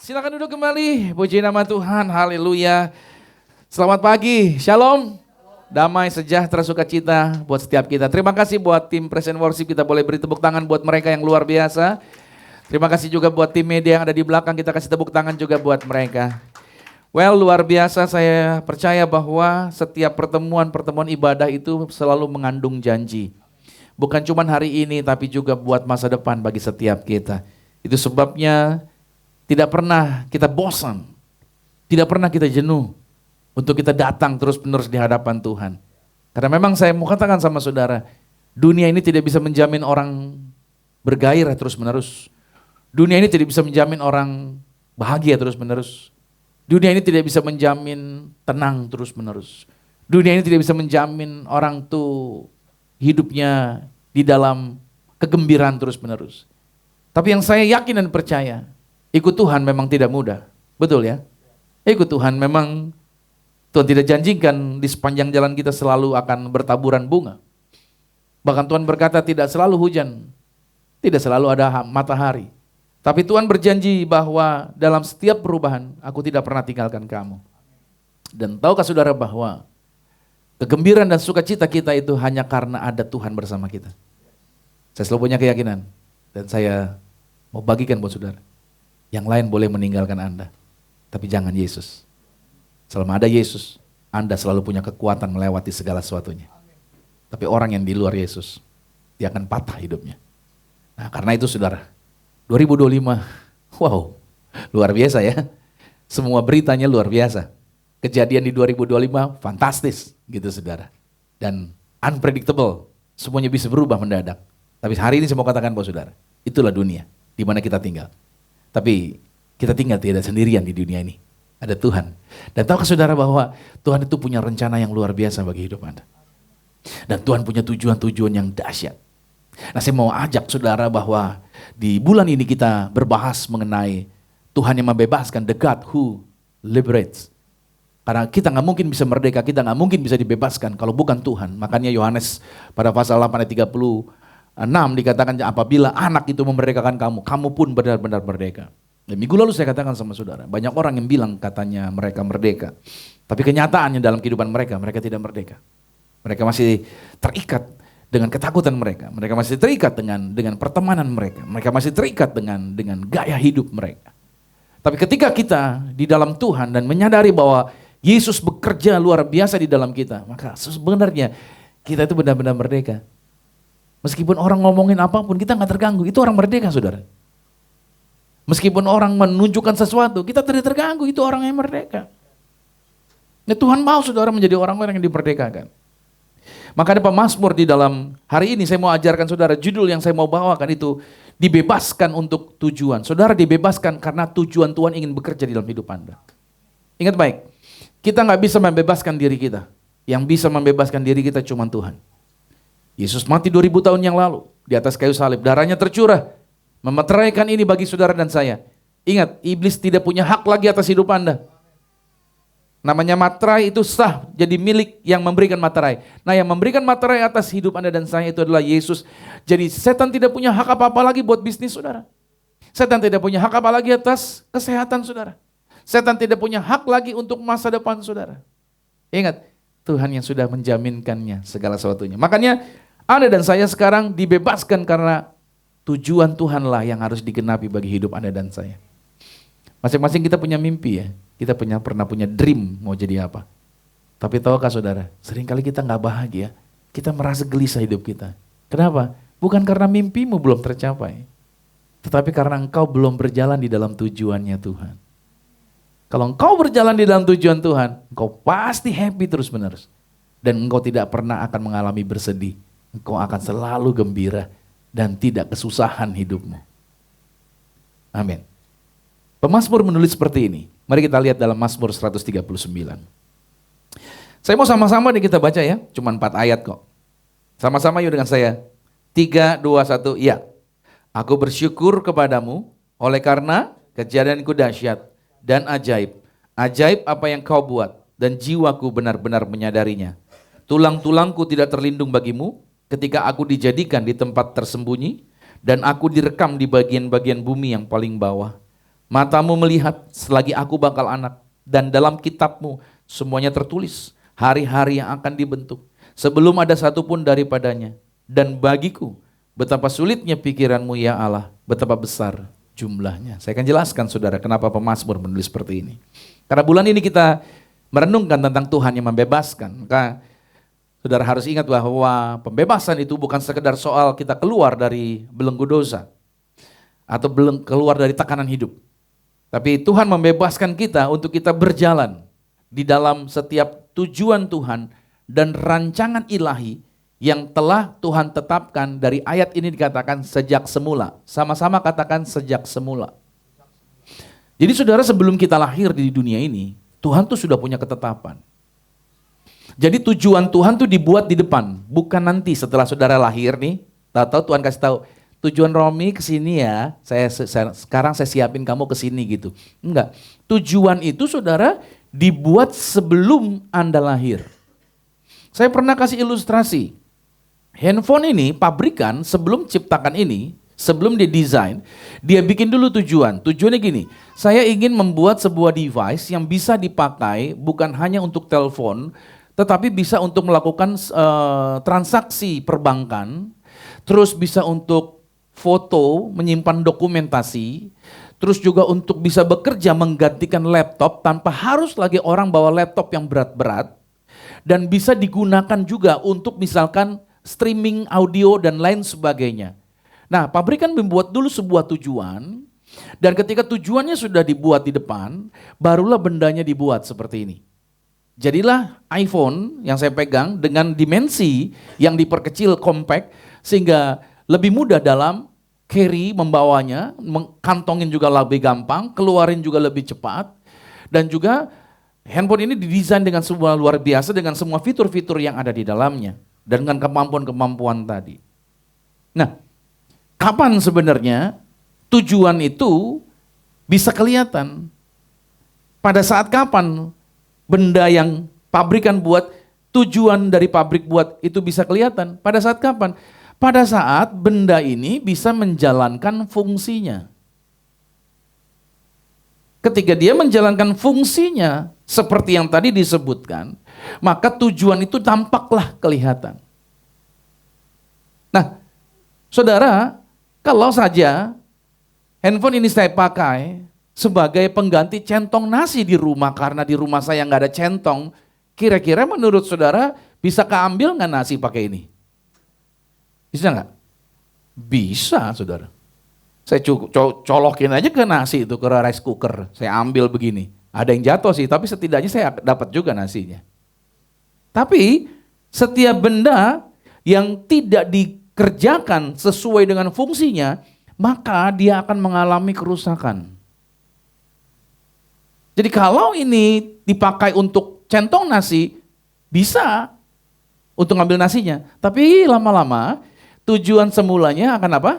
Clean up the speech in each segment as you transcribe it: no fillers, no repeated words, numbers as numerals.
Silakan duduk kembali, puji nama Tuhan, haleluya. Selamat pagi, shalom, damai, sejahtera, sukacita buat setiap kita. Terima kasih buat tim Praise and Worship, kita boleh beri tepuk tangan buat mereka yang luar biasa. Terima kasih juga buat tim media yang ada di belakang, kita kasih tepuk tangan juga buat mereka. Well, luar biasa, saya percaya bahwa setiap pertemuan ibadah itu selalu mengandung janji. Bukan cuma hari ini, tapi juga buat masa depan bagi setiap kita. Itu sebabnya tidak pernah kita bosan, tidak pernah kita jenuh untuk kita datang terus-menerus di hadapan Tuhan. Karena memang saya mau katakan sama saudara, dunia ini tidak bisa menjamin orang bergairah terus-menerus. Dunia ini tidak bisa menjamin orang bahagia terus-menerus. Dunia ini tidak bisa menjamin tenang terus-menerus. Dunia ini tidak bisa menjamin orang tuh hidupnya di dalam kegembiraan terus-menerus. Tapi yang saya yakin dan percaya, ikut Tuhan memang tidak mudah, betul ya? Ikut Tuhan memang Tuhan tidak janjikan di sepanjang jalan kita selalu akan bertaburan bunga. Bahkan Tuhan berkata tidak selalu hujan, tidak selalu ada matahari. Tapi Tuhan berjanji bahwa dalam setiap perubahan aku tidak pernah tinggalkan kamu. Dan tahukah saudara bahwa kegembiraan dan sukacita kita itu hanya karena ada Tuhan bersama kita. Saya selalu punya keyakinan dan saya mau bagikan buat saudara. Yang lain boleh meninggalkan Anda, tapi jangan Yesus. Selama ada Yesus, Anda selalu punya kekuatan melewati segala sesuatunya. Tapi orang yang di luar Yesus, dia akan patah hidupnya. Nah, karena itu saudara, 2025, wow, luar biasa ya. Semua beritanya luar biasa. Kejadian di 2025 fantastis gitu saudara. Dan unpredictable, semuanya bisa berubah mendadak. Tapi hari ini saya mau katakan buat saudara, itulah dunia di mana kita tinggal. Tapi kita tinggal tidak sendirian di dunia ini. Ada Tuhan. Dan tahukah saudara bahwa Tuhan itu punya rencana yang luar biasa bagi hidup Anda. Dan Tuhan punya tujuan-tujuan yang dahsyat. Nah, saya mau ajak saudara bahwa di bulan ini kita berbahas mengenai Tuhan yang membebaskan, the God who liberates. Karena kita nggak mungkin bisa merdeka, kita nggak mungkin bisa dibebaskan kalau bukan Tuhan. Makanya Yohanes pada pasal 8 ayat 36 dikatakan apabila anak itu memerdekakan kamu, kamu pun benar-benar merdeka. Dan minggu lalu saya katakan sama saudara, banyak orang yang bilang katanya mereka merdeka. Tapi kenyataannya dalam kehidupan mereka, mereka tidak merdeka. Mereka masih terikat dengan ketakutan mereka. Mereka masih terikat dengan pertemanan mereka. Mereka masih terikat dengan gaya hidup mereka. Tapi ketika kita di dalam Tuhan dan menyadari bahwa Yesus bekerja luar biasa di dalam kita, maka sebenarnya kita itu benar-benar merdeka. Meskipun orang ngomongin apapun, kita nggak terganggu. Itu orang merdeka, saudara. Meskipun orang menunjukkan sesuatu, kita tidak terganggu. Itu orang yang merdeka. Nah, Tuhan mau saudara menjadi orang-orang yang diperdekakan. Maka ada pemazmur di dalam hari ini saya mau ajarkan saudara, judul yang saya mau bawakan itu dibebaskan untuk tujuan. Saudara dibebaskan karena tujuan Tuhan ingin bekerja di dalam hidup Anda. Ingat baik, kita nggak bisa membebaskan diri kita. Yang bisa membebaskan diri kita cuma Tuhan. Yesus mati 2000 tahun yang lalu di atas kayu salib, darahnya tercurah, memeteraikan ini bagi saudara dan saya. Ingat, iblis tidak punya hak lagi atas hidup Anda. Namanya materai itu sah jadi milik yang memberikan materai. Nah, yang memberikan materai atas hidup Anda dan saya itu adalah Yesus. Jadi setan tidak punya hak apa-apa lagi buat bisnis saudara. Setan tidak punya hak apa lagi atas kesehatan saudara. Setan tidak punya hak lagi untuk masa depan saudara. Ingat, Tuhan yang sudah menjaminkannya segala sesuatunya. Makanya Anda dan saya sekarang dibebaskan karena tujuan Tuhanlah yang harus digenapi bagi hidup Anda dan saya. Masing-masing kita punya mimpi ya. Kita pernah punya dream mau jadi apa. Tapi tahukah saudara, seringkali kita nggak bahagia. Kita merasa gelisah hidup kita. Kenapa? Bukan karena mimpimu belum tercapai. Tetapi karena engkau belum berjalan di dalam tujuannya Tuhan. Kalau engkau berjalan di dalam tujuan Tuhan, engkau pasti happy terus-menerus. Dan engkau tidak pernah akan mengalami bersedih. Engkau akan selalu gembira dan tidak kesusahan hidupmu. Amin. Pemazmur menulis seperti ini. Mari kita lihat dalam Mazmur 139. Saya mau sama-sama nih kita baca ya, cuma 4 ayat kok. Sama-sama yuk dengan saya. 3, 2, 1, ya. Aku bersyukur kepadamu oleh karena kejadianku dahsyat dan ajaib. Ajaib apa yang kau buat dan jiwaku benar-benar menyadarinya. Tulang-tulangku tidak terlindung bagimu ketika aku dijadikan di tempat tersembunyi dan aku direkam di bagian-bagian bumi yang paling bawah. Matamu melihat selagi aku bakal anak, dan dalam kitabmu semuanya tertulis hari-hari yang akan dibentuk, sebelum ada satupun daripadanya. Dan bagiku, betapa sulitnya pikiranmu ya Allah, betapa besar jumlahnya. Saya akan jelaskan saudara kenapa pemazmur menulis seperti ini. Karena bulan ini kita merenungkan tentang Tuhan yang membebaskan. Maka saudara harus ingat bahwa pembebasan itu bukan sekedar soal kita keluar dari belenggu dosa atau keluar dari tekanan hidup. Tapi Tuhan membebaskan kita untuk kita berjalan di dalam setiap tujuan Tuhan dan rancangan ilahi yang telah Tuhan tetapkan. Dari ayat ini dikatakan sejak semula. Sama-sama katakan sejak semula. Jadi saudara, sebelum kita lahir di dunia ini, Tuhan tuh sudah punya ketetapan. Jadi tujuan Tuhan tuh dibuat di depan, bukan nanti setelah saudara lahir nih. Tahu-tahu Tuhan kasih tahu, tujuan Romi ke sini ya. Sekarang saya siapin kamu ke sini gitu. Enggak. Tujuan itu saudara dibuat sebelum Anda lahir. Saya pernah kasih ilustrasi. Handphone ini pabrikan sebelum ciptakan ini, sebelum dia desain, dia bikin dulu tujuan. Tujuannya gini, saya ingin membuat sebuah device yang bisa dipakai bukan hanya untuk telepon, tetapi bisa untuk melakukan transaksi perbankan, terus bisa untuk foto, menyimpan dokumentasi, terus juga untuk bisa bekerja menggantikan laptop tanpa harus lagi orang bawa laptop yang berat-berat, dan bisa digunakan juga untuk misalkan streaming audio dan lain sebagainya. Nah, pabrikan membuat dulu sebuah tujuan, dan ketika tujuannya sudah dibuat di depan, barulah bendanya dibuat seperti ini. Jadilah iPhone yang saya pegang dengan dimensi yang diperkecil compact, sehingga lebih mudah dalam carry, membawanya, kantongin juga lebih gampang, keluarin juga lebih cepat, dan juga handphone ini didesain dengan sebuah luar biasa dengan semua fitur-fitur yang ada di dalamnya. Dan dengan kemampuan-kemampuan tadi. Nah, kapan sebenarnya tujuan itu bisa kelihatan? Pada saat kapan benda yang pabrikan buat, tujuan dari pabrik buat itu bisa kelihatan? Pada saat kapan? Pada saat benda ini bisa menjalankan fungsinya. Ketika dia menjalankan fungsinya seperti yang tadi disebutkan, maka tujuan itu tampaklah kelihatan. Nah, saudara, kalau saja handphone ini saya pakai sebagai pengganti centong nasi di rumah karena di rumah saya nggak ada centong, kira-kira menurut saudara bisa keambil nggak nasi pakai ini? Bisa nggak? Bisa, saudara. Saya colokin aja ke nasi itu, ke rice cooker. Saya ambil begini. Ada yang jatuh sih, tapi setidaknya saya dapat juga nasinya. Tapi setiap benda yang tidak dikerjakan sesuai dengan fungsinya, maka dia akan mengalami kerusakan. Jadi kalau ini dipakai untuk centong nasi, bisa untuk ngambil nasinya. Tapi lama-lama tujuan semulanya akan apa?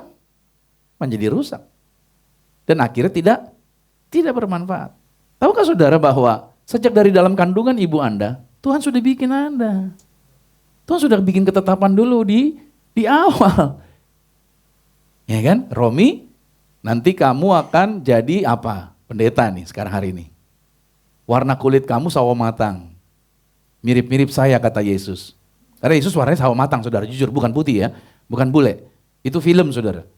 Menjadi rusak. Dan akhirnya tidak bermanfaat. Tahukah saudara bahwa sejak dari dalam kandungan ibu Anda, Tuhan sudah bikin Anda. Tuhan sudah bikin ketetapan dulu di awal. Ya kan? Romi, nanti kamu akan jadi apa? Pendeta nih sekarang hari ini. Warna kulit kamu sawo matang. Mirip-mirip saya kata Yesus. Karena Yesus warnanya sawo matang saudara, jujur bukan putih ya. Bukan bule. Itu film saudara.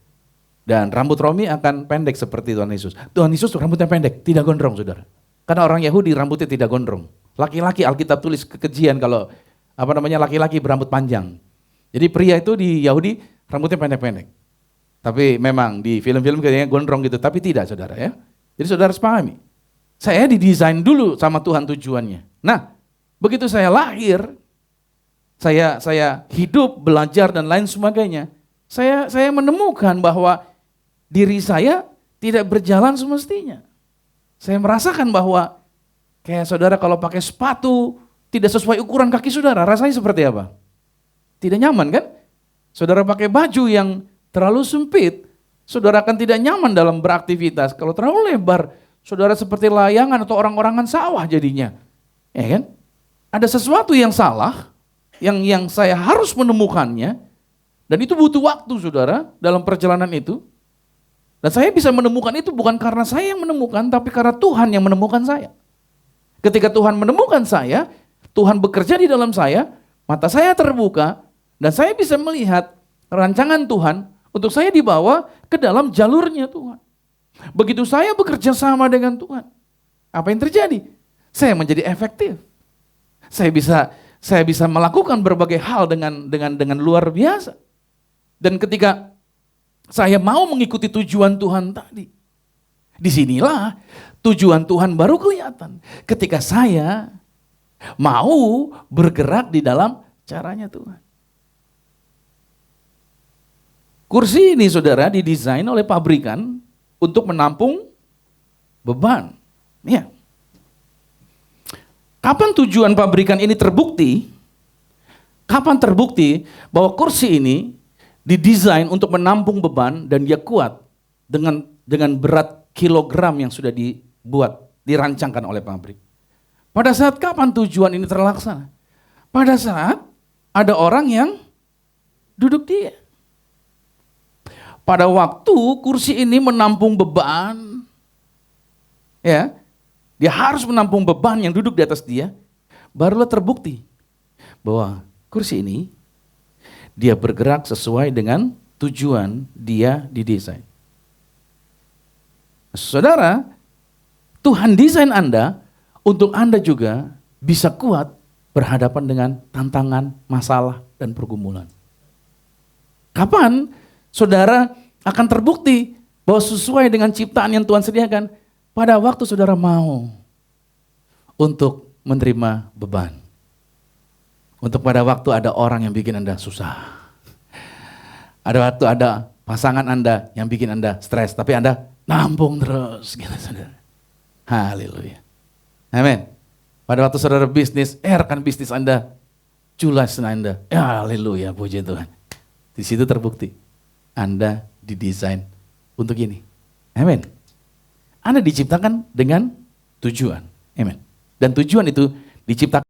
Dan rambut Romi akan pendek seperti Tuhan Yesus. Tuhan Yesus rambutnya pendek, tidak gondrong saudara. Karena orang Yahudi rambutnya tidak gondrong. Laki-laki Alkitab tulis kekejian kalau laki-laki berambut panjang. Jadi pria itu di Yahudi rambutnya pendek-pendek. Tapi memang di film-film kayaknya gondrong gitu, tapi tidak saudara ya. Jadi saudara harus pahami. Saya didesain dulu sama Tuhan tujuannya. Nah, begitu saya lahir, saya hidup, belajar dan lain sebagainya. Saya menemukan bahwa diri saya tidak berjalan semestinya. Saya merasakan bahwa kayak saudara kalau pakai sepatu tidak sesuai ukuran kaki saudara, rasanya seperti apa? Tidak nyaman kan? Saudara pakai baju yang terlalu sempit, saudara akan tidak nyaman dalam beraktivitas. Kalau terlalu lebar, saudara seperti layangan atau orang-orangan sawah jadinya. Ya kan? Ada sesuatu yang salah, yang saya harus menemukannya, dan itu butuh waktu saudara dalam perjalanan itu. Dan saya bisa menemukan itu bukan karena saya yang menemukan, tapi karena Tuhan yang menemukan saya. Ketika Tuhan menemukan saya, Tuhan bekerja di dalam saya, mata saya terbuka, dan saya bisa melihat rancangan Tuhan untuk saya dibawa ke dalam jalurnya Tuhan. Begitu saya bekerja sama dengan Tuhan, apa yang terjadi? Saya menjadi efektif. Saya bisa melakukan berbagai hal dengan luar biasa. Dan ketika saya mau mengikuti tujuan Tuhan tadi, disinilah tujuan Tuhan baru kelihatan. Ketika saya mau bergerak di dalam caranya Tuhan. Kursi ini saudara didesain oleh pabrikan untuk menampung beban. Ya. Kapan tujuan pabrikan ini terbukti? Kapan terbukti bahwa kursi ini didesain untuk menampung beban dan dia kuat dengan berat kilogram yang sudah dirancangkan oleh pabrik? Pada saat kapan tujuan ini terlaksana? Pada saat ada orang yang duduk dia. Pada waktu kursi ini menampung beban, ya, dia harus menampung beban yang duduk di atas dia, barulah terbukti bahwa kursi ini dia bergerak sesuai dengan tujuan dia didesain. Saudara, Tuhan desain Anda untuk Anda juga bisa kuat berhadapan dengan tantangan, masalah, dan pergumulan. Kapan saudara akan terbukti bahwa sesuai dengan ciptaan yang Tuhan sediakan? Pada waktu saudara mau untuk menerima beban. Untuk pada waktu ada orang yang bikin Anda susah. Ada waktu ada pasangan Anda yang bikin Anda stres, tapi Anda nampung terus gitu saudara. Haleluya. Amin. Pada waktu saudara bisnis, rekan bisnis Anda, culas Anda. Ya, haleluya, puji Tuhan. Di situ terbukti Anda didesain untuk ini. Amin. Anda diciptakan dengan tujuan. Amin. Dan tujuan itu diciptakan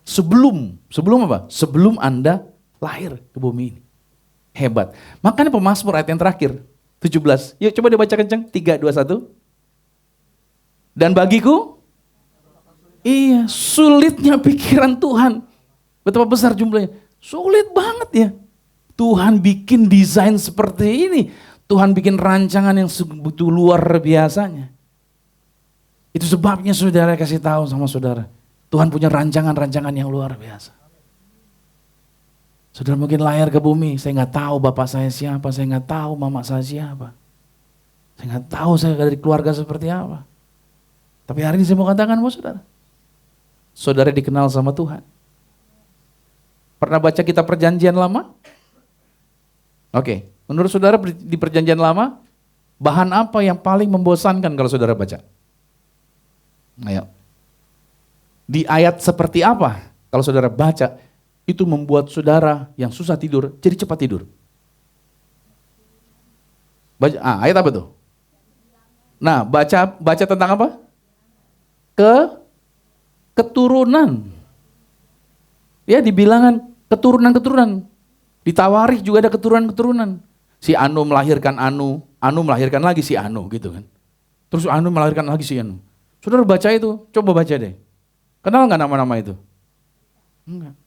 sebelum apa? Sebelum Anda lahir ke bumi ini. Hebat. Makanya Pemazmur ayat yang terakhir, 17. Yuk coba dibaca kencang. 3, 2, 1. Dan bagiku, iya, sulitnya pikiran Tuhan. Betapa besar jumlahnya. Sulit banget ya. Tuhan bikin desain seperti ini. Tuhan bikin rancangan yang begitu luar biasanya. Itu sebabnya saudara kasih tahu sama saudara. Tuhan punya rancangan-rancangan yang luar biasa. Saudara mungkin lahir ke bumi, saya nggak tahu bapak saya siapa, saya nggak tahu mama saya siapa. Saya nggak tahu saya dari keluarga seperti apa. Tapi hari ini saya mau katakan buat saudara. Saudara dikenal sama Tuhan. Pernah baca kitab Perjanjian Lama? Oke. Menurut saudara di Perjanjian Lama, bahan apa yang paling membosankan kalau saudara baca? Ayo. Di ayat seperti apa kalau saudara baca, itu membuat saudara yang susah tidur jadi cepat tidur? Baca, ayat apa tuh? Nah, baca tentang apa? Keturunan. Ya, di bilangan keturunan-keturunan. Di Tawarikh juga ada keturunan-keturunan. Si Anu melahirkan Anu melahirkan lagi si Anu gitu kan. Terus Anu melahirkan lagi si Anu. Saudara baca itu, coba baca deh. Kenal nggak nama-nama itu? Enggak.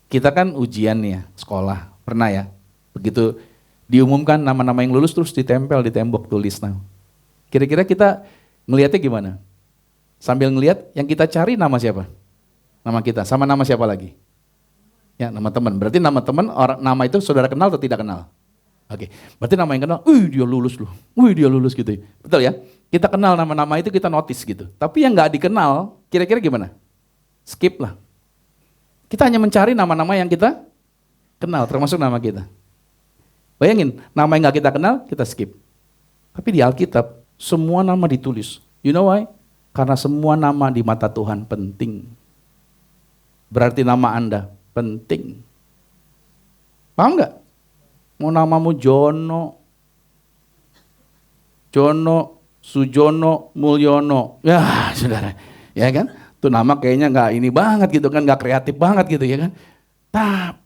Kita kan ujian nih ya, sekolah, pernah ya. Begitu diumumkan nama-nama yang lulus terus ditempel di tembok tulis nama. Kira-kira kita ngelihatnya gimana? Sambil ngelihat yang kita cari nama siapa? Nama kita, sama nama siapa lagi? Ya, nama teman. Berarti nama teman, nama itu saudara kenal atau tidak kenal? Oke, berarti nama yang kenal, dia lulus loh, dia lulus gitu. Betul ya? Kita kenal nama-nama itu, kita notice gitu. Tapi yang nggak dikenal, kira-kira gimana? Skip lah. Kita hanya mencari nama-nama yang kita kenal, termasuk nama kita. Bayangin, nama yang nggak kita kenal, kita skip. Tapi di Alkitab, semua nama ditulis. You know why? Karena semua nama di mata Tuhan penting. Berarti nama Anda penting. Paham nggak? Mau namamu Jono, Sujono, Mulyono. Ya saudara, ya kan? Itu nama kayaknya nggak ini banget gitu kan, nggak kreatif banget gitu ya kan?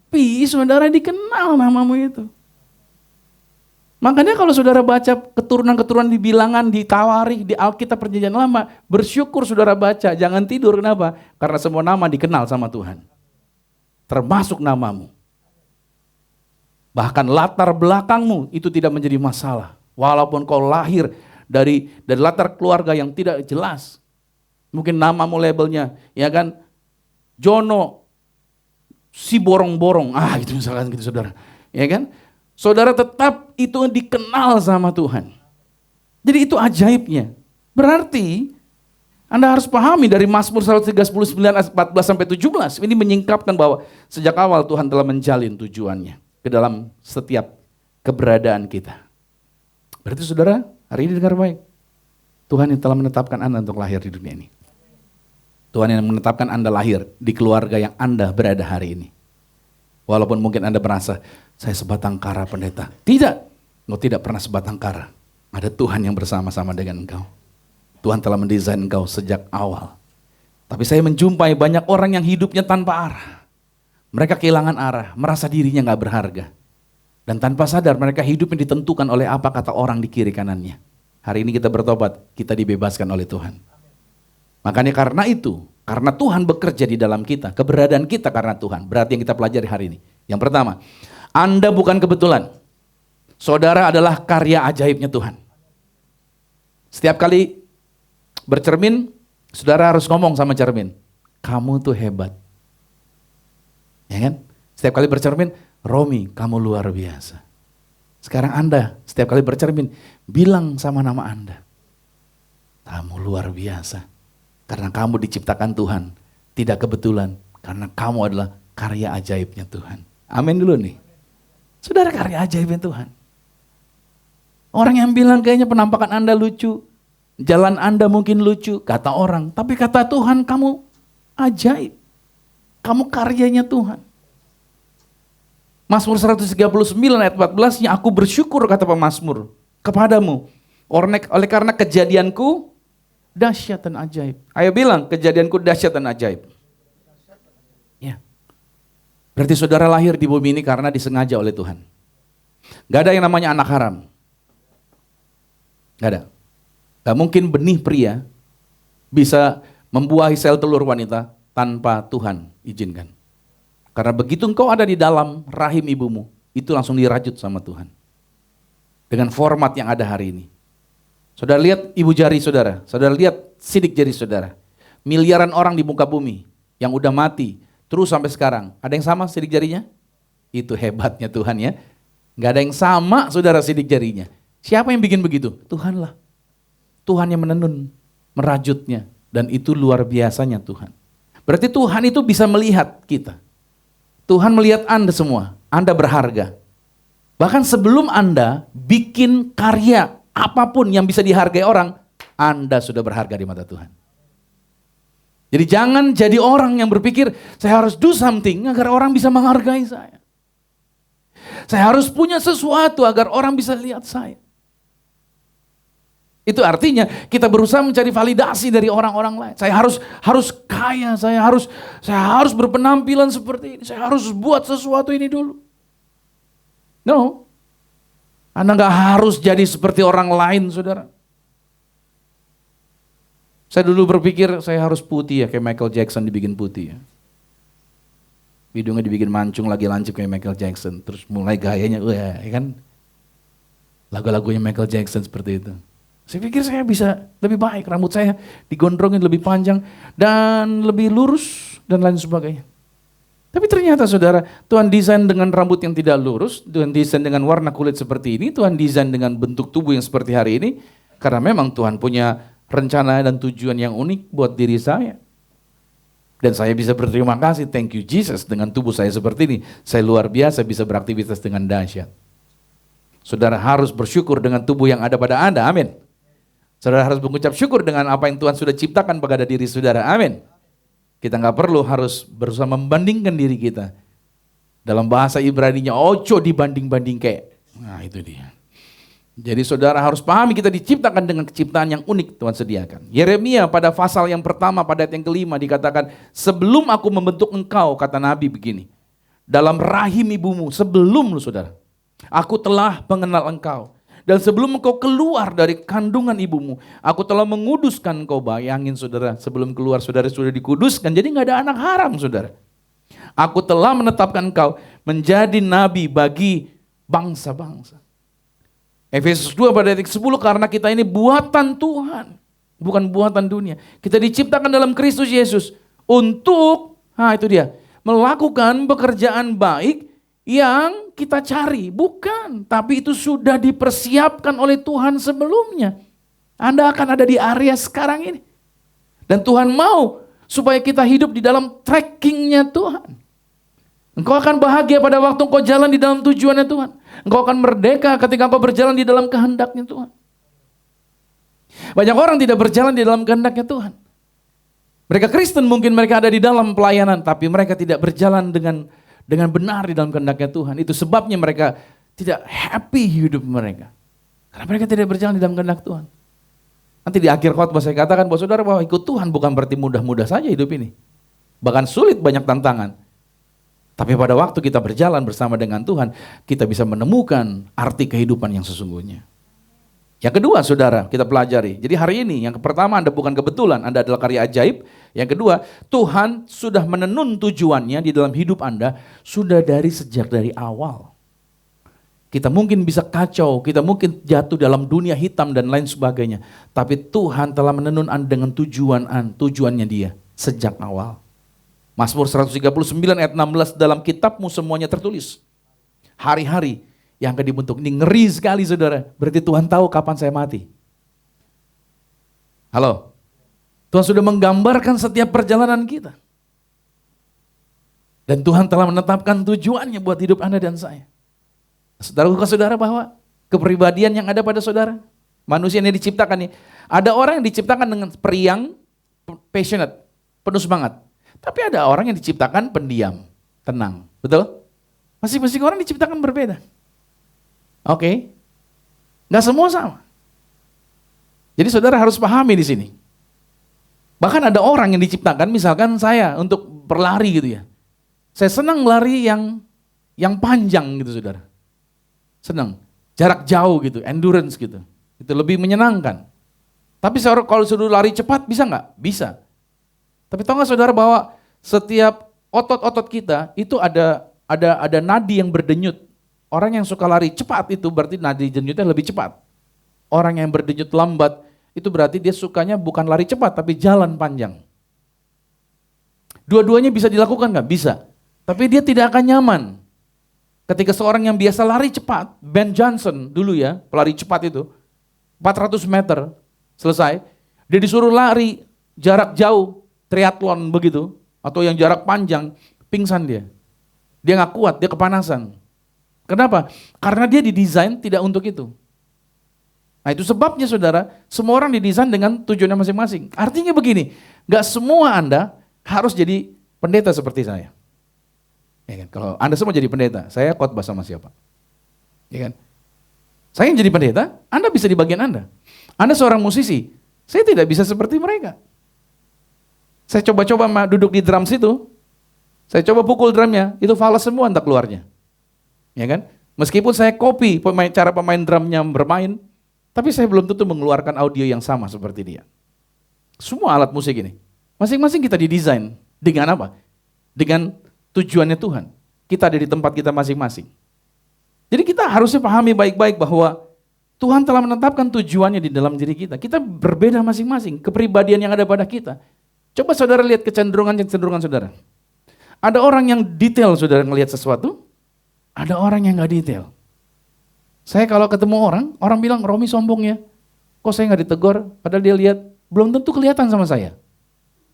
Tapi saudara dikenal namamu itu. Makanya kalau saudara baca keturunan-keturunan di bilangan, di Tawarikh, di Alkitab Perjanjian Lama, bersyukur saudara baca, jangan tidur. Kenapa? Karena semua nama dikenal sama Tuhan. Termasuk namamu. Bahkan latar belakangmu itu tidak menjadi masalah. Walaupun kau lahir dari latar keluarga yang tidak jelas. Mungkin namamu labelnya, ya kan, Jono, si borong-borong, gitu misalkan gitu saudara. Ya kan? Saudara tetap itu dikenal sama Tuhan. Jadi itu ajaibnya. Berarti Anda harus pahami dari Mazmur 139 ayat 14 sampai 17. Ini menyingkapkan bahwa sejak awal Tuhan telah menjalin tujuannya ke dalam setiap keberadaan kita. Berarti saudara, hari ini dengar baik. Tuhan yang telah menetapkan Anda untuk lahir di dunia ini. Tuhan yang menetapkan Anda lahir di keluarga yang Anda berada hari ini. Walaupun mungkin Anda merasa, saya sebatang kara pendeta. Tidak, engkau tidak pernah sebatang kara. Ada Tuhan yang bersama-sama dengan engkau. Tuhan telah mendesain engkau sejak awal. Tapi saya menjumpai banyak orang yang hidupnya tanpa arah. Mereka kehilangan arah, merasa dirinya gak berharga. Dan tanpa sadar mereka hidupnya ditentukan oleh apa kata orang di kiri kanannya. Hari ini kita bertobat, kita dibebaskan oleh Tuhan. Makanya karena itu, karena Tuhan bekerja di dalam kita, keberadaan kita karena Tuhan. Berarti yang kita pelajari hari ini. Yang pertama, Anda bukan kebetulan. Saudara adalah karya ajaibnya Tuhan. Setiap kali bercermin, saudara harus ngomong sama cermin, kamu tuh hebat. Ya kan? Setiap kali bercermin, Romi, kamu luar biasa. Sekarang Anda, setiap kali bercermin, bilang sama nama Anda, kamu luar biasa. Karena kamu diciptakan Tuhan, tidak kebetulan. Karena kamu adalah karya ajaibnya Tuhan. Amin dulu nih. Saudara karya ajaibnya Tuhan. Orang yang bilang kayaknya penampakan Anda lucu, jalan Anda mungkin lucu, kata orang. Tapi kata Tuhan, kamu ajaib. Kamu karyanya Tuhan. Mazmur 139 ayat 14-nya, aku bersyukur kata pemazmur kepadamu. Oleh karena kejadianku dahsyat dan ajaib. Ayo bilang, kejadianku dahsyat dan ajaib. Ya. Berarti saudara lahir di bumi ini karena disengaja oleh Tuhan. Gak ada yang namanya anak haram. Gak ada. Gak mungkin benih pria bisa membuahi sel telur wanita tanpa Tuhan izinkan. Karena begitu engkau ada di dalam rahim ibumu, itu langsung dirajut sama Tuhan. Dengan format yang ada hari ini. Saudara lihat ibu jari saudara lihat sidik jari saudara. Miliaran orang di muka bumi yang udah mati, terus sampai sekarang. Ada yang sama sidik jarinya? Itu hebatnya Tuhan ya. Gak ada yang sama saudara sidik jarinya. Siapa yang bikin begitu? Tuhanlah. Tuhan yang menenun, merajutnya. Dan itu luar biasanya Tuhan. Berarti Tuhan itu bisa melihat kita. Tuhan melihat Anda semua, Anda berharga. Bahkan sebelum Anda bikin karya, apapun yang bisa dihargai orang, Anda sudah berharga di mata Tuhan. Jadi jangan jadi orang yang berpikir, saya harus do something agar orang bisa menghargai saya. Saya harus punya sesuatu agar orang bisa lihat saya. Itu artinya kita berusaha mencari validasi dari orang-orang lain. Saya harus kaya, saya harus berpenampilan seperti ini, saya harus buat sesuatu ini dulu. No. Anda gak harus jadi seperti orang lain, saudara. Saya dulu berpikir saya harus putih ya, kayak Michael Jackson dibikin putih ya. Hidungnya dibikin mancung lagi lancip kayak Michael Jackson. Terus mulai gayanya, ya kan. Lagu-lagunya Michael Jackson seperti itu. Saya pikir saya bisa lebih baik, rambut saya digondrongin lebih panjang dan lebih lurus dan lain sebagainya. Tapi ternyata saudara, Tuhan desain dengan rambut yang tidak lurus, Tuhan desain dengan warna kulit seperti ini, Tuhan desain dengan bentuk tubuh yang seperti hari ini, karena memang Tuhan punya rencana dan tujuan yang unik buat diri saya. Dan saya bisa berterima kasih, thank you Jesus, dengan tubuh saya seperti ini, saya luar biasa bisa beraktivitas dengan dahsyat. Saudara harus bersyukur dengan tubuh yang ada pada Anda, amin. Saudara harus mengucap syukur dengan apa yang Tuhan sudah ciptakan pada diri saudara, amin. Kita nggak perlu harus berusaha membandingkan diri kita. Dalam bahasa Ibrani-nya, ojo dibanding-banding kayak. Nah itu dia. Jadi saudara harus pahami kita diciptakan dengan ciptaan yang unik Tuhan sediakan. Yeremia pada pasal yang pertama pada ayat yang kelima dikatakan, sebelum aku membentuk engkau, kata Nabi begini, dalam rahim ibumu, sebelum lu saudara. Aku telah mengenal engkau. Dan sebelum engkau keluar dari kandungan ibumu, aku telah menguduskan engkau. Bayangin saudara, sebelum keluar saudara sudah dikuduskan, jadi gak ada anak haram saudara. Aku telah menetapkan engkau menjadi nabi bagi bangsa-bangsa. Efesus 2 pada ayat 10, karena kita ini buatan Tuhan, bukan buatan dunia. Kita diciptakan dalam Kristus Yesus untuk, itu dia, melakukan pekerjaan baik yang kita cari. Bukan, tapi itu sudah dipersiapkan oleh Tuhan sebelumnya. Anda akan ada di area sekarang ini. Dan Tuhan mau supaya kita hidup di dalam trackingnya Tuhan. Engkau akan bahagia pada waktu engkau jalan di dalam tujuannya Tuhan. Engkau akan merdeka ketika engkau berjalan di dalam kehendaknya Tuhan. Banyak orang tidak berjalan di dalam kehendaknya Tuhan. Mereka Kristen, mungkin mereka ada di dalam pelayanan, tapi mereka tidak berjalan dengan benar di dalam kehendaknya Tuhan. Itu sebabnya mereka tidak happy hidup mereka. Karena mereka tidak berjalan di dalam kehendak Tuhan. Nanti di akhir khotbah saya katakan bahwa saudara, bahwa ikut Tuhan bukan berarti mudah-mudah saja hidup ini. Bahkan sulit, banyak tantangan. Tapi pada waktu kita berjalan bersama dengan Tuhan, kita bisa menemukan arti kehidupan yang sesungguhnya. Yang kedua saudara, kita pelajari. Jadi hari ini, yang pertama, Anda bukan kebetulan, Anda adalah karya ajaib. Yang kedua, Tuhan sudah menenun tujuannya di dalam hidup Anda, sudah sejak dari awal. Kita mungkin bisa kacau, kita mungkin jatuh dalam dunia hitam dan lain sebagainya. Tapi Tuhan telah menenun Anda dengan tujuannya Dia sejak awal. Mazmur 139 ayat 16, dalam kitabmu semuanya tertulis. Hari-hari yang akan dibentuk. Ini ngeri sekali saudara. Berarti Tuhan tahu kapan saya mati. Halo? Tuhan sudah menggambarkan setiap perjalanan kita. Dan Tuhan telah menetapkan tujuannya buat hidup Anda dan saya. Saudara bahwa kepribadian yang ada pada saudara, manusia yang diciptakan nih, ada orang yang diciptakan dengan periang, passionate, penuh semangat. Tapi ada orang yang diciptakan pendiam, tenang. Betul? Masing-masing orang diciptakan berbeda. Oke? Nggak semua sama. Jadi saudara harus pahami di sini. Bahkan ada orang yang diciptakan, misalkan saya untuk berlari gitu ya. Saya senang lari yang panjang gitu saudara. Senang. Jarak jauh gitu, endurance gitu. Itu lebih menyenangkan. Tapi kalau sudah lari cepat bisa nggak? Bisa. Tapi tahu nggak saudara bahwa setiap otot-otot kita itu ada nadi yang berdenyut. Orang yang suka lari cepat itu berarti nadi denyutnya lebih cepat. Orang yang berdenyut lambat itu berarti dia sukanya bukan lari cepat tapi jalan panjang. Dua-duanya bisa dilakukan nggak? Bisa. Tapi dia tidak akan nyaman. Ketika seorang yang biasa lari cepat, Ben Johnson dulu ya, pelari cepat itu, 400 meter selesai, dia disuruh lari jarak jauh, triathlon begitu, atau yang jarak panjang, pingsan dia. Dia nggak kuat, dia kepanasan. Kenapa? Karena dia didesain tidak untuk itu. Nah itu sebabnya saudara, semua orang didesain dengan tujuannya masing-masing. Artinya begini, nggak semua Anda harus jadi pendeta seperti saya. Ya kan? Kalau Anda semua jadi pendeta, saya khotbah sama siapa? Ya kan? Saya yang jadi pendeta, Anda bisa di bagian Anda. Anda seorang musisi, saya tidak bisa seperti mereka. Saya coba-coba duduk di drum situ, saya coba pukul drumnya, itu fals semua entah keluarnya. Ya kan? Meskipun saya copy cara pemain drumnya bermain, tapi saya belum tentu mengeluarkan audio yang sama seperti dia. Semua alat musik ini, masing-masing kita didesain dengan apa? Dengan tujuannya Tuhan. Kita ada di tempat kita masing-masing. Jadi kita harusnya pahami baik-baik bahwa Tuhan telah menetapkan tujuannya di dalam diri kita. Kita berbeda masing-masing, kepribadian yang ada pada kita. Coba saudara lihat kecenderungan saudara. Ada orang yang detail saudara ngelihat sesuatu, ada orang yang gak detail. Saya kalau ketemu orang bilang, Romi sombong ya. Kok saya gak ditegur, padahal dia lihat, belum tentu kelihatan sama saya.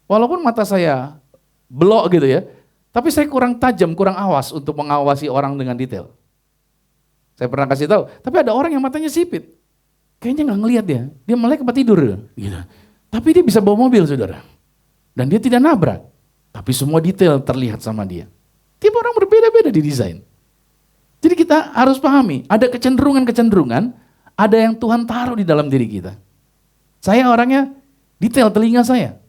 Walaupun mata saya belok gitu ya, tapi saya kurang tajam, kurang awas untuk mengawasi orang dengan detail. Saya pernah kasih tahu, tapi ada orang yang matanya sipit. Kayaknya gak ngelihat dia melek apa tidur gitu. Tapi dia bisa bawa mobil saudara. Dan dia tidak nabrak, tapi semua detail terlihat sama dia. Tiap orang berbeda-beda di desain. Jadi kita harus pahami, ada kecenderungan-kecenderungan, ada yang Tuhan taruh di dalam diri kita. Saya orangnya detail telinga saya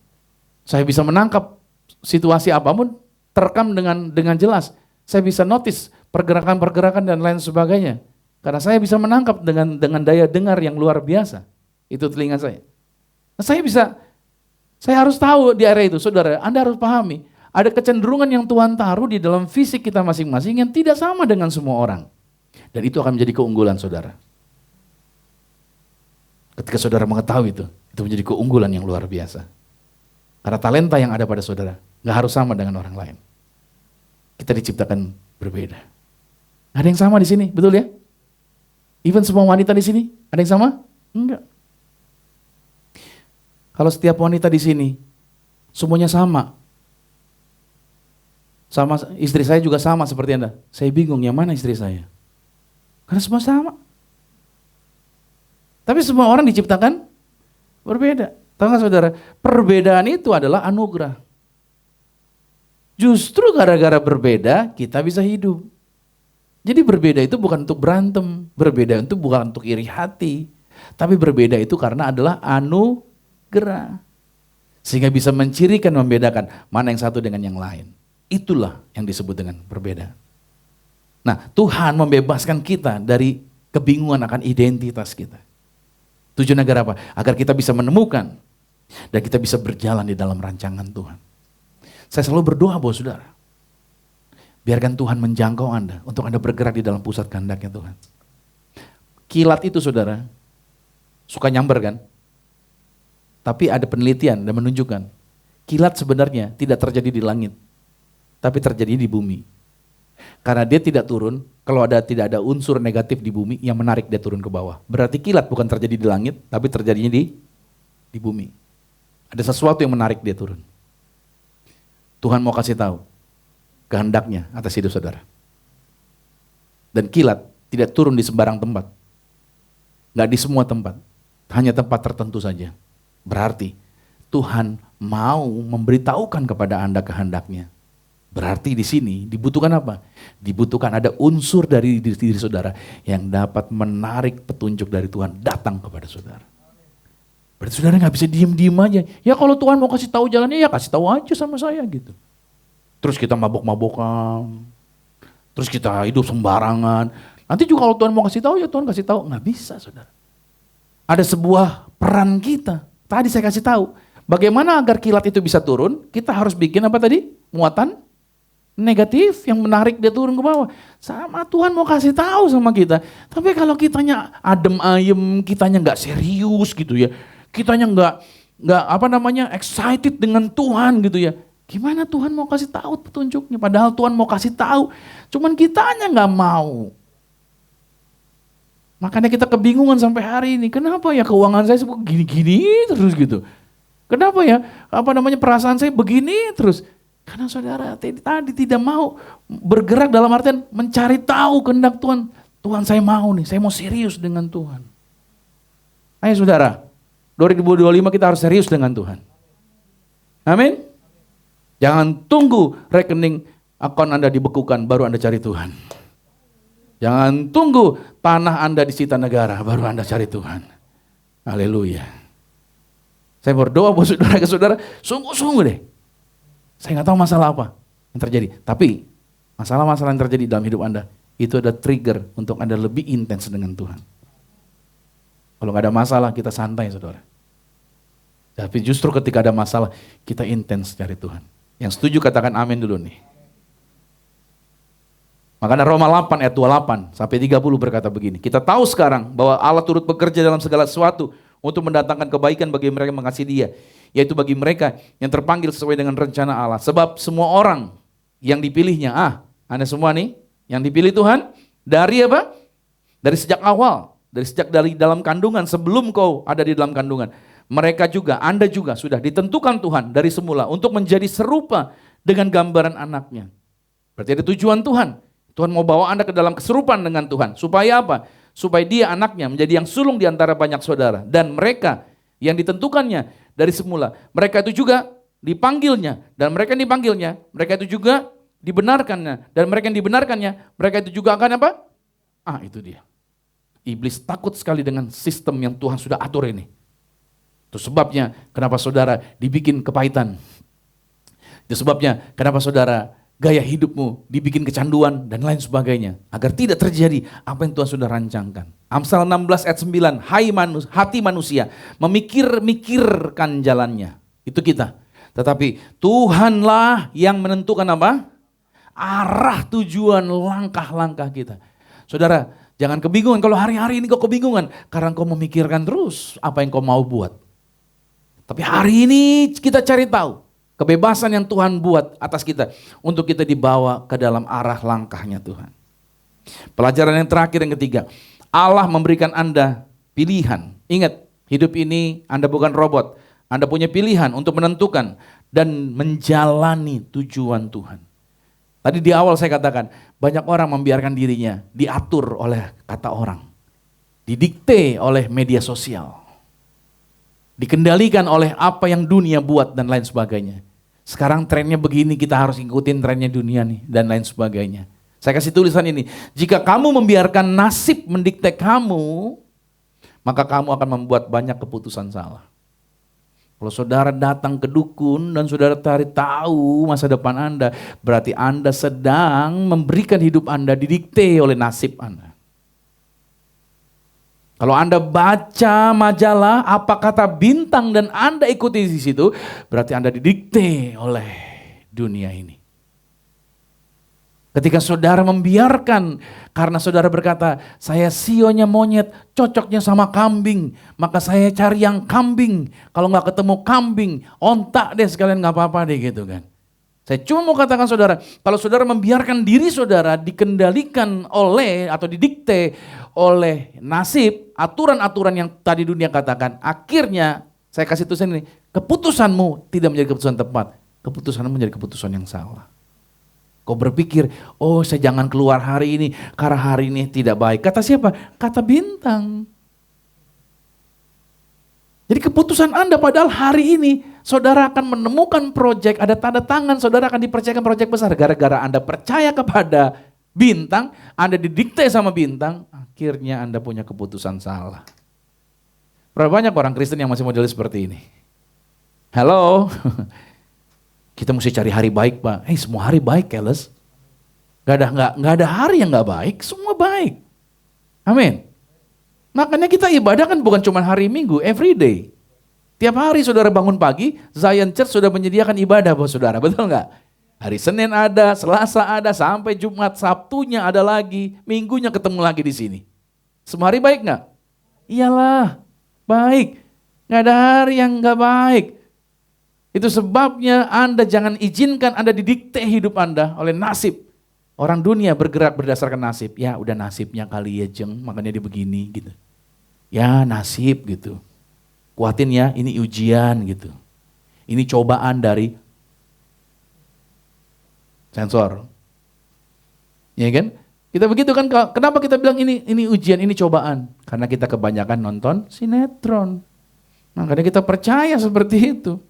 bisa menangkap situasi apapun, terekam dengan jelas. Saya bisa notice pergerakan-pergerakan dan lain sebagainya. Karena saya bisa menangkap dengan daya dengar yang luar biasa. Itu telinga saya. Nah, saya harus tahu di area itu, saudara, Anda harus pahami. Ada kecenderungan yang Tuhan taruh di dalam fisik kita masing-masing yang tidak sama dengan semua orang. Dan itu akan menjadi keunggulan saudara. Ketika saudara mengetahui itu menjadi keunggulan yang luar biasa. Karena talenta yang ada pada saudara gak harus sama dengan orang lain. Kita diciptakan berbeda. Ada yang sama di sini, betul ya? Even semua wanita di sini, ada yang sama? Enggak. Kalau setiap wanita di sini, semuanya sama. Sama istri saya juga sama seperti Anda. Saya bingung, yang mana istri saya? Karena semua sama. Tapi semua orang diciptakan berbeda. Tahu nggak saudara? Perbedaan itu adalah anugerah. Justru gara-gara berbeda, kita bisa hidup. Jadi berbeda itu bukan untuk berantem, berbeda itu bukan untuk iri hati, tapi berbeda itu karena adalah anugerah. Sehingga bisa mencirikan, membedakan mana yang satu dengan yang lain. Itulah yang disebut dengan berbeda. Nah, Tuhan membebaskan kita dari kebingungan akan identitas kita. Tujuan agar apa? Agar kita bisa menemukan dan kita bisa berjalan di dalam rancangan Tuhan. Saya selalu berdoa buat saudara. Biarkan Tuhan menjangkau Anda untuk Anda bergerak di dalam pusat kehendaknya Tuhan. Kilat itu saudara, suka nyamber kan? Tapi ada penelitian dan menunjukkan, kilat sebenarnya tidak terjadi di langit, tapi terjadi di bumi. Karena dia tidak turun, kalau tidak ada unsur negatif di bumi yang menarik dia turun ke bawah. Berarti kilat bukan terjadi di langit, tapi terjadinya di bumi. Ada sesuatu yang menarik dia turun. Tuhan mau kasih tahu kehendaknya atas hidup saudara. Dan kilat tidak turun di sembarang tempat. Nggak di semua tempat. Hanya tempat tertentu saja. Berarti Tuhan mau memberitahukan kepada Anda kehendaknya. Berarti di sini dibutuhkan apa? Dibutuhkan ada unsur dari diri saudara yang dapat menarik petunjuk dari Tuhan datang kepada saudara. Berarti saudara nggak bisa diem-diem aja. Ya kalau Tuhan mau kasih tahu jalannya, ya kasih tahu aja sama saya gitu. Terus kita mabok-mabokan, terus kita hidup sembarangan. Nanti juga kalau Tuhan mau kasih tahu, ya Tuhan kasih tahu. Nggak bisa saudara. Ada sebuah peran kita. Tadi saya kasih tahu, bagaimana agar kilat itu bisa turun, kita harus bikin apa tadi? Muatan negatif yang menarik dia turun ke bawah. Sama Tuhan mau kasih tahu sama kita. Tapi kalau kitanya adem ayem, kitanya nggak serius gitu ya, kitanya nggak excited dengan Tuhan gitu ya. Gimana Tuhan mau kasih tahu petunjuknya? Padahal Tuhan mau kasih tahu, cuman kitanya nggak mau. Makanya kita kebingungan sampai hari ini. Kenapa ya keuangan saya gini-gini terus gitu? Kenapa ya perasaan saya begini terus? Karena saudara tadi tidak mau bergerak dalam artian mencari tahu kehendak Tuhan. Tuhan saya mau nih, saya mau serius dengan Tuhan. Ayo saudara, 2025 kita harus serius dengan Tuhan. Amin. Jangan tunggu rekening akun Anda dibekukan baru Anda cari Tuhan. Jangan tunggu tanah Anda disita negara baru Anda cari Tuhan. Haleluya. Saya berdoa buat saudara ke saudara, sungguh-sungguh deh. Saya nggak tahu masalah apa yang terjadi, tapi masalah-masalah yang terjadi dalam hidup Anda itu ada trigger untuk Anda lebih intens dengan Tuhan. Kalau nggak ada masalah kita santai saudara. Tapi justru ketika ada masalah kita intens cari Tuhan. Yang setuju katakan amin dulu nih. Makanya Roma 8 ayat 28 sampai 30 berkata begini. Kita tahu sekarang bahwa Allah turut bekerja dalam segala sesuatu untuk mendatangkan kebaikan bagi mereka yang mengasihi Dia, yaitu bagi mereka yang terpanggil sesuai dengan rencana Allah. Sebab semua orang yang dipilihnya, Anda semua nih yang dipilih Tuhan dari apa? Dari sejak awal, dari dalam kandungan, sebelum kau ada di dalam kandungan. Mereka juga, Anda juga sudah ditentukan Tuhan dari semula untuk menjadi serupa dengan gambaran anaknya. Berarti ada tujuan Tuhan. Tuhan mau bawa Anda ke dalam keserupaan dengan Tuhan. Supaya apa? Supaya dia anaknya menjadi yang sulung di antara banyak saudara. Dan mereka yang ditentukannya dari semula. Mereka itu juga dipanggilnya. Dan mereka yang dipanggilnya, mereka itu juga dibenarkannya. Dan mereka yang dibenarkannya, mereka itu juga akan apa? Itu dia. Iblis takut sekali dengan sistem yang Tuhan sudah atur ini. Itu sebabnya kenapa saudara dibikin kepahitan. Itu sebabnya kenapa saudara gaya hidupmu dibikin kecanduan dan lain sebagainya. Agar tidak terjadi apa yang Tuhan sudah rancangkan. Amsal 16 ayat 9, hati manusia memikir-mikirkan jalannya. Itu kita. Tetapi Tuhanlah yang menentukan apa? Arah tujuan langkah-langkah kita. Saudara, jangan kebingungan kalau hari-hari ini kau kebingungan. Karena kau memikirkan terus apa yang kau mau buat. Tapi hari ini kita cari tahu kebebasan yang Tuhan buat atas kita untuk kita dibawa ke dalam arah langkahnya Tuhan. Pelajaran yang terakhir yang ketiga, Allah memberikan Anda pilihan. Ingat, hidup ini Anda bukan robot. Anda punya pilihan untuk menentukan dan menjalani tujuan Tuhan. Tadi di awal saya katakan, banyak orang membiarkan dirinya diatur oleh kata orang. Didikte oleh media sosial. Dikendalikan oleh apa yang dunia buat dan lain sebagainya. Sekarang trennya begini, kita harus ikutin trennya dunia nih dan lain sebagainya. Saya kasih tulisan ini, jika kamu membiarkan nasib mendikte kamu, maka kamu akan membuat banyak keputusan salah. Kalau saudara datang ke dukun dan saudara tahu masa depan Anda, berarti Anda sedang memberikan hidup Anda didikte oleh nasib Anda. Kalau Anda baca majalah, apa kata bintang dan Anda ikuti di situ, berarti Anda didikte oleh dunia ini. Ketika saudara membiarkan, karena saudara berkata, saya sionya monyet, cocoknya sama kambing, maka saya cari yang kambing. Kalau nggak ketemu kambing, ontak deh sekalian nggak apa-apa deh gitu kan. Saya cuma mau katakan saudara, kalau saudara membiarkan diri saudara dikendalikan oleh atau didikte oleh nasib, aturan-aturan yang tadi dunia katakan, akhirnya saya kasih tulisan ini, keputusanmu tidak menjadi keputusan tepat, keputusanmu menjadi keputusan yang salah. Kau berpikir, oh saya jangan keluar hari ini karena hari ini tidak baik. Kata siapa? Kata bintang. Jadi keputusan Anda padahal hari ini saudara akan menemukan proyek, ada tanda tangan, saudara akan dipercayakan proyek besar. Gara-gara Anda percaya kepada bintang, Anda didikte sama bintang, akhirnya Anda punya keputusan salah. Berapa banyak orang Kristen yang masih model seperti ini? Halo? Kita mesti cari hari baik, Pak. Semua hari baik, Keles. Gak ada hari yang gak baik, semua baik. Amin. Makanya kita ibadah kan bukan cuma hari Minggu, every day. Tiap hari saudara bangun pagi, Zion Church sudah menyediakan ibadah buat saudara, betul gak? Hari Senin ada, Selasa ada, sampai Jumat, Sabtunya ada lagi, Minggunya ketemu lagi di sini. Semua hari baik gak? Iyalah, baik. Gak ada hari yang gak baik. Itu sebabnya Anda jangan izinkan Anda didikte hidup Anda oleh nasib. Orang dunia bergerak berdasarkan nasib. Ya udah nasibnya kali ya jeng, makanya dia begini gitu. Ya nasib gitu. Kuatin ya, ini ujian gitu. Ini cobaan dari sensor. Ya kan? Kita begitu kan, kenapa kita bilang ini ujian, ini cobaan? Karena kita kebanyakan nonton sinetron. Makanya kita percaya seperti itu.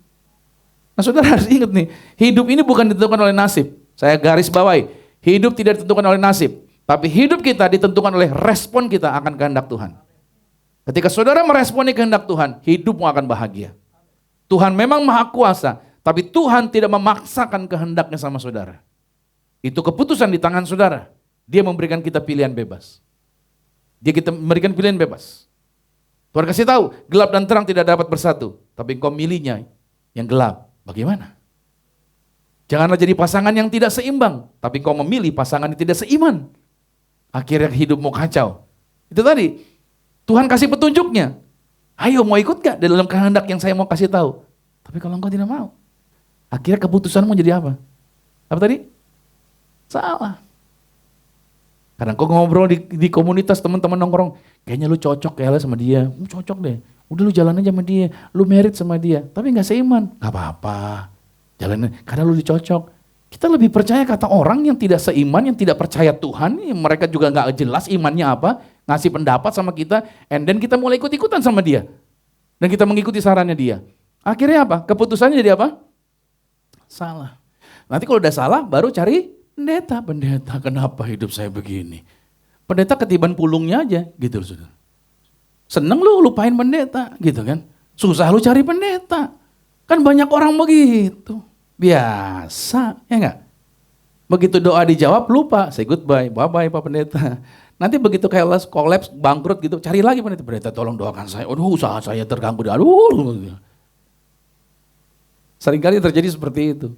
Nah saudara harus ingat nih, hidup ini bukan ditentukan oleh nasib. Saya garis bawahi, hidup tidak ditentukan oleh nasib. Tapi hidup kita ditentukan oleh respon kita akan kehendak Tuhan. Ketika saudara meresponi kehendak Tuhan, hidupmu akan bahagia. Tuhan memang maha kuasa, tapi Tuhan tidak memaksakan kehendaknya sama saudara. Itu keputusan di tangan saudara. Dia memberikan kita pilihan bebas. Dia kita memberikan pilihan bebas. Tuhan kasih tahu, gelap dan terang tidak dapat bersatu. Tapi engkau milihnya yang gelap. Bagaimana? Janganlah jadi pasangan yang tidak seimbang, tapi kau memilih pasangan yang tidak seiman. Akhirnya hidupmu kacau. Itu tadi, Tuhan kasih petunjuknya. Ayo mau ikut gak dalam kehendak yang saya mau kasih tahu? Tapi kalau engkau tidak mau, akhirnya keputusanmu jadi apa? Apa tadi? Salah. Kadang kau ngobrol di komunitas teman-teman nongkrong, kayaknya lu cocok kayaknya sama dia, cocok deh. Udah lu jalan aja sama dia, lu merit sama dia, tapi gak seiman. Gak apa-apa, jalanin, karena lu dicocok. Kita lebih percaya kata orang yang tidak seiman, yang tidak percaya Tuhan, mereka juga gak jelas imannya apa, ngasih pendapat sama kita, and then kita mulai ikut-ikutan sama dia. Dan kita mengikuti sarannya dia. Akhirnya apa? Keputusannya jadi apa? Salah. Nanti kalau udah salah, baru cari pendeta. Pendeta, kenapa hidup saya begini? Pendeta ketiban pulungnya aja, gitu loh saudara. Seneng lu lupain pendeta gitu kan. Susah lu cari pendeta. Kan banyak orang begitu. Biasa, ya enggak? Begitu doa dijawab, lupa, say goodbye, bye-bye Pak Pendeta. Nanti begitu kayak kolaps, bangkrut gitu, cari lagi pendeta. Pendeta tolong doakan saya, aduh usaha saya terganggu, aduh. Seringkali terjadi seperti itu.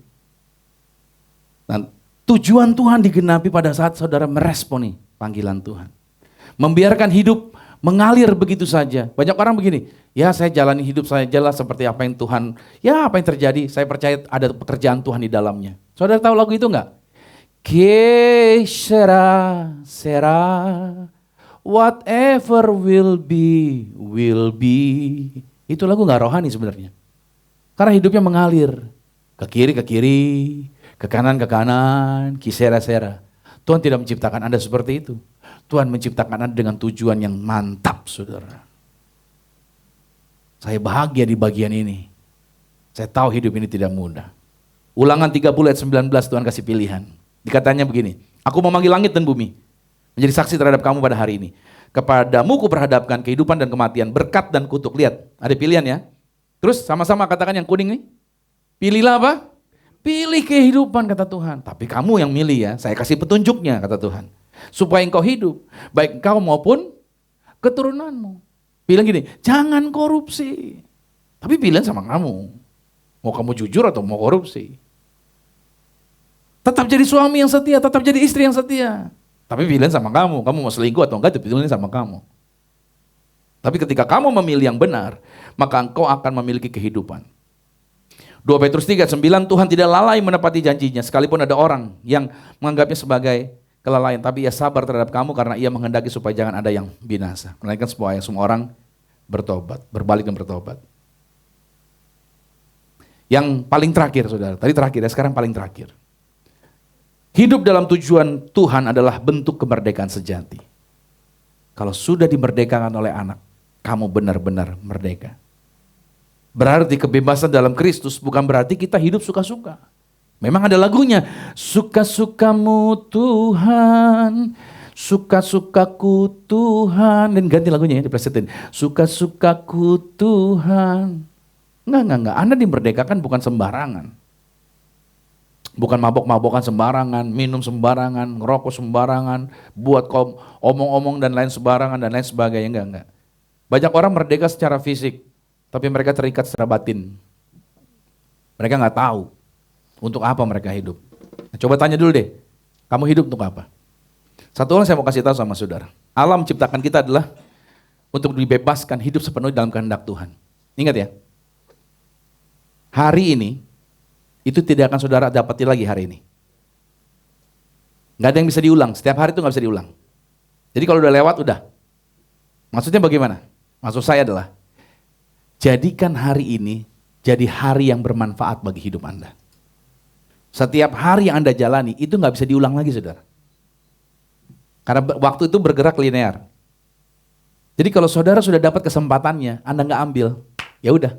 Nah, tujuan Tuhan digenapi pada saat saudara meresponi panggilan Tuhan. Membiarkan hidup mengalir begitu saja. Banyak orang begini, ya saya jalani hidup saya jelas seperti apa yang Tuhan, ya apa yang terjadi, saya percaya ada pekerjaan Tuhan di dalamnya. Saudara tahu lagu itu enggak? Que sera, whatever will be, will be. Itu lagu enggak rohani sebenarnya. Karena hidupnya mengalir ke kiri, ke kanan, kisera-sera. Tuhan tidak menciptakan Anda seperti itu. Tuhan menciptakan Anda dengan tujuan yang mantap, saudara. Saya bahagia di bagian ini. Saya tahu hidup ini tidak mudah. Ulangan 30 ayat 19 Tuhan kasih pilihan. Dikatanya begini, aku memanggil langit dan bumi menjadi saksi terhadap kamu pada hari ini. Kepadamu kuperhadapkan kehidupan dan kematian, berkat dan kutuk. Lihat, ada pilihan ya. Terus sama-sama katakan yang kuning nih. Pilihlah apa? Pilih kehidupan kata Tuhan. Tapi kamu yang milih ya, saya kasih petunjuknya kata Tuhan. Supaya engkau hidup, baik engkau maupun keturunanmu. Bilang gini, jangan korupsi. Tapi pilihan sama kamu. Mau kamu jujur atau mau korupsi. Tetap jadi suami yang setia, tetap jadi istri yang setia. Tapi pilihan sama kamu. Kamu mau selingkuh atau enggak, itu pilihan sama kamu. Tapi ketika kamu memilih yang benar, maka engkau akan memiliki kehidupan. 2 Petrus 3:9, Tuhan tidak lalai menepati janjinya, sekalipun ada orang yang menganggapnya sebagai kelalaian, tapi ia sabar terhadap kamu karena ia menghendaki supaya jangan ada yang binasa. Melainkan supaya semua orang bertobat, berbalik dan bertobat. Yang paling terakhir saudara, tadi terakhir ya, sekarang paling terakhir. Hidup dalam tujuan Tuhan adalah bentuk kemerdekaan sejati. Kalau sudah dimerdekakan oleh anak, kamu benar-benar merdeka. Berarti kebebasan dalam Kristus bukan berarti kita hidup suka-suka. Memang ada lagunya, suka-sukamu Tuhan, suka-sukaku Tuhan. Dan ganti lagunya ya, diplesetin. Suka-sukaku Tuhan. Enggak. Anda dimerdekakan bukan sembarangan. Bukan mabok-mabokan sembarangan, minum sembarangan, ngerokok sembarangan, buat omong-omong dan lain sembarangan dan lain sebagainya. Enggak. Banyak orang merdeka secara fisik, tapi mereka terikat secara batin. Mereka nggak tahu untuk apa mereka hidup. Nah, coba tanya dulu deh, kamu hidup untuk apa? Satu hal saya mau kasih tahu sama saudara. Allah menciptakan kita adalah untuk dibebaskan hidup sepenuhnya dalam kehendak Tuhan. Ingat ya, hari ini itu tidak akan saudara dapati lagi hari ini. Nggak ada yang bisa diulang, setiap hari itu nggak bisa diulang. Jadi kalau udah lewat, udah. Maksudnya bagaimana? Maksud saya adalah, jadikan hari ini jadi hari yang bermanfaat bagi hidup Anda. Setiap hari yang Anda jalani itu nggak bisa diulang lagi, saudara. Karena waktu itu bergerak linear. Jadi kalau saudara sudah dapat kesempatannya, Anda nggak ambil, ya udah.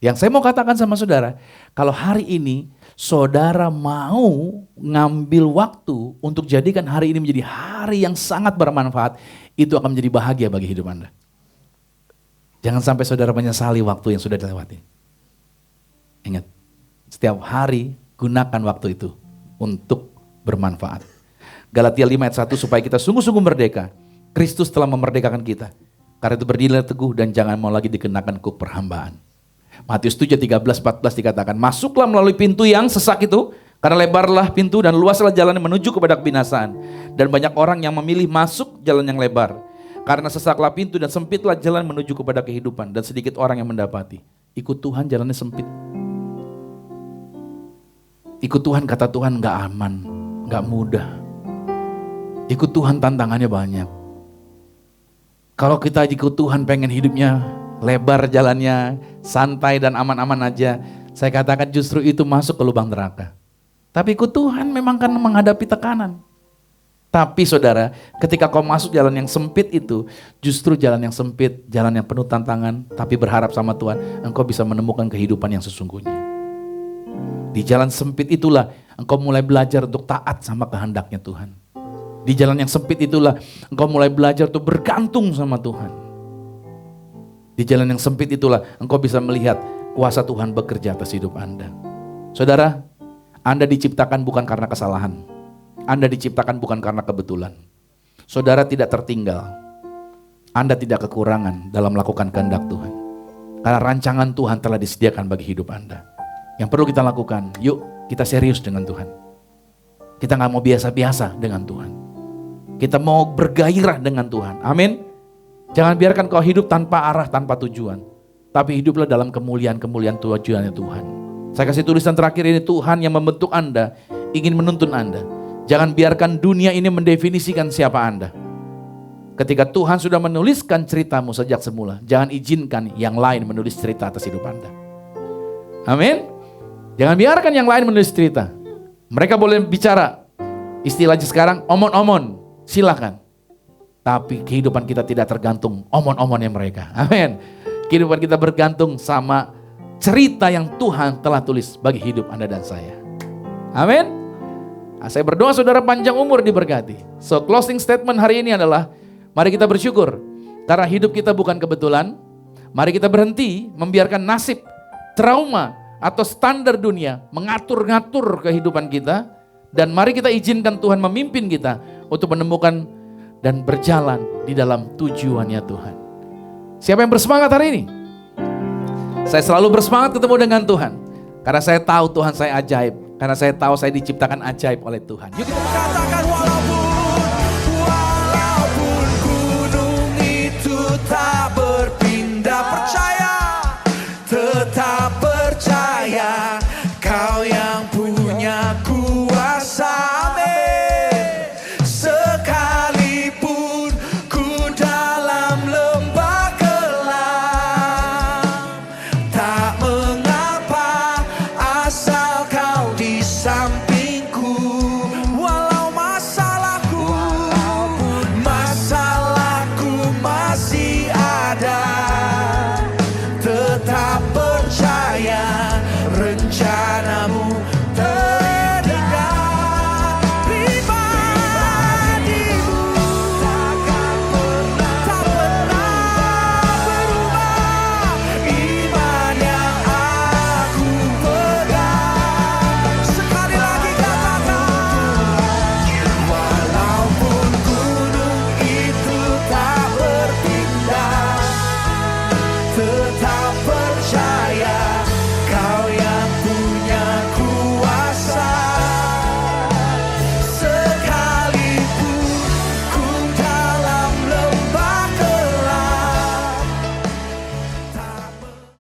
Yang saya mau katakan sama saudara, kalau hari ini saudara mau ngambil waktu untuk jadikan hari ini menjadi hari yang sangat bermanfaat, itu akan menjadi bahagia bagi hidup Anda. Jangan sampai saudara menyesali waktu yang sudah dilewati. Ingat, setiap hari gunakan waktu itu untuk bermanfaat. Galatia 5 ayat 1, supaya kita sungguh-sungguh merdeka. Kristus telah memerdekakan kita. Karena itu berdirilah teguh dan jangan mau lagi dikenakan kuk perhambaan. Matius 7:13-14 dikatakan, masuklah melalui pintu yang sesak itu, karena lebarlah pintu dan luaslah jalan yang menuju kepada kebinasaan. Dan banyak orang yang memilih masuk jalan yang lebar. Karena sesaklah pintu dan sempitlah jalan menuju kepada kehidupan. Dan sedikit orang yang mendapati. Ikut Tuhan jalannya sempit. Ikut Tuhan kata Tuhan gak aman, gak mudah. Ikut Tuhan tantangannya banyak. Kalau kita ikut Tuhan pengen hidupnya lebar jalannya, santai dan aman-aman aja, saya katakan justru itu masuk ke lubang neraka. Tapi ikut Tuhan memang kan menghadapi tekanan. Tapi saudara, ketika kau masuk jalan yang sempit itu, justru jalan yang sempit, jalan yang penuh tantangan, tapi berharap sama Tuhan, engkau bisa menemukan kehidupan yang sesungguhnya. Di jalan sempit itulah engkau mulai belajar untuk taat sama kehendaknya Tuhan. Di jalan yang sempit itulah engkau mulai belajar untuk bergantung sama Tuhan. Di jalan yang sempit itulah engkau bisa melihat kuasa Tuhan bekerja atas hidup Anda. Saudara, Anda diciptakan bukan karena kesalahan. Anda diciptakan bukan karena kebetulan. Saudara tidak tertinggal. Anda tidak kekurangan dalam melakukan kehendak Tuhan. Karena rancangan Tuhan telah disediakan bagi hidup Anda. Yang perlu kita lakukan, yuk kita serius dengan Tuhan. Kita gak mau biasa-biasa dengan Tuhan. Kita mau bergairah dengan Tuhan. Amin. Jangan biarkan kau hidup tanpa arah, tanpa tujuan. Tapi hiduplah dalam kemuliaan-kemuliaan tujuannya Tuhan. Saya kasih tulisan terakhir ini, Tuhan yang membentuk Anda, ingin menuntun Anda. Jangan biarkan dunia ini mendefinisikan siapa Anda. Ketika Tuhan sudah menuliskan ceritamu sejak semula, jangan izinkan yang lain menulis cerita atas hidup Anda. Amin. Jangan biarkan yang lain menulis cerita. Mereka boleh bicara, istilahnya sekarang omon-omon, silakan. Tapi kehidupan kita tidak tergantung omon-omonnya mereka. Amin. Kehidupan kita bergantung sama cerita yang Tuhan telah tulis bagi hidup Anda dan saya. Amin. Nah, saya berdoa saudara panjang umur diberkati. So closing statement hari ini adalah, mari kita bersyukur. Karena hidup kita bukan kebetulan. Mari kita berhenti membiarkan nasib, trauma, atau standar dunia mengatur-ngatur kehidupan kita. Dan mari kita izinkan Tuhan memimpin kita untuk menemukan dan berjalan di dalam tujuannya Tuhan. Siapa yang bersemangat hari ini? Saya selalu bersemangat ketemu dengan Tuhan. Karena saya tahu Tuhan saya ajaib. Karena saya tahu saya diciptakan ajaib oleh Tuhan. Yuk kita katakan walaupun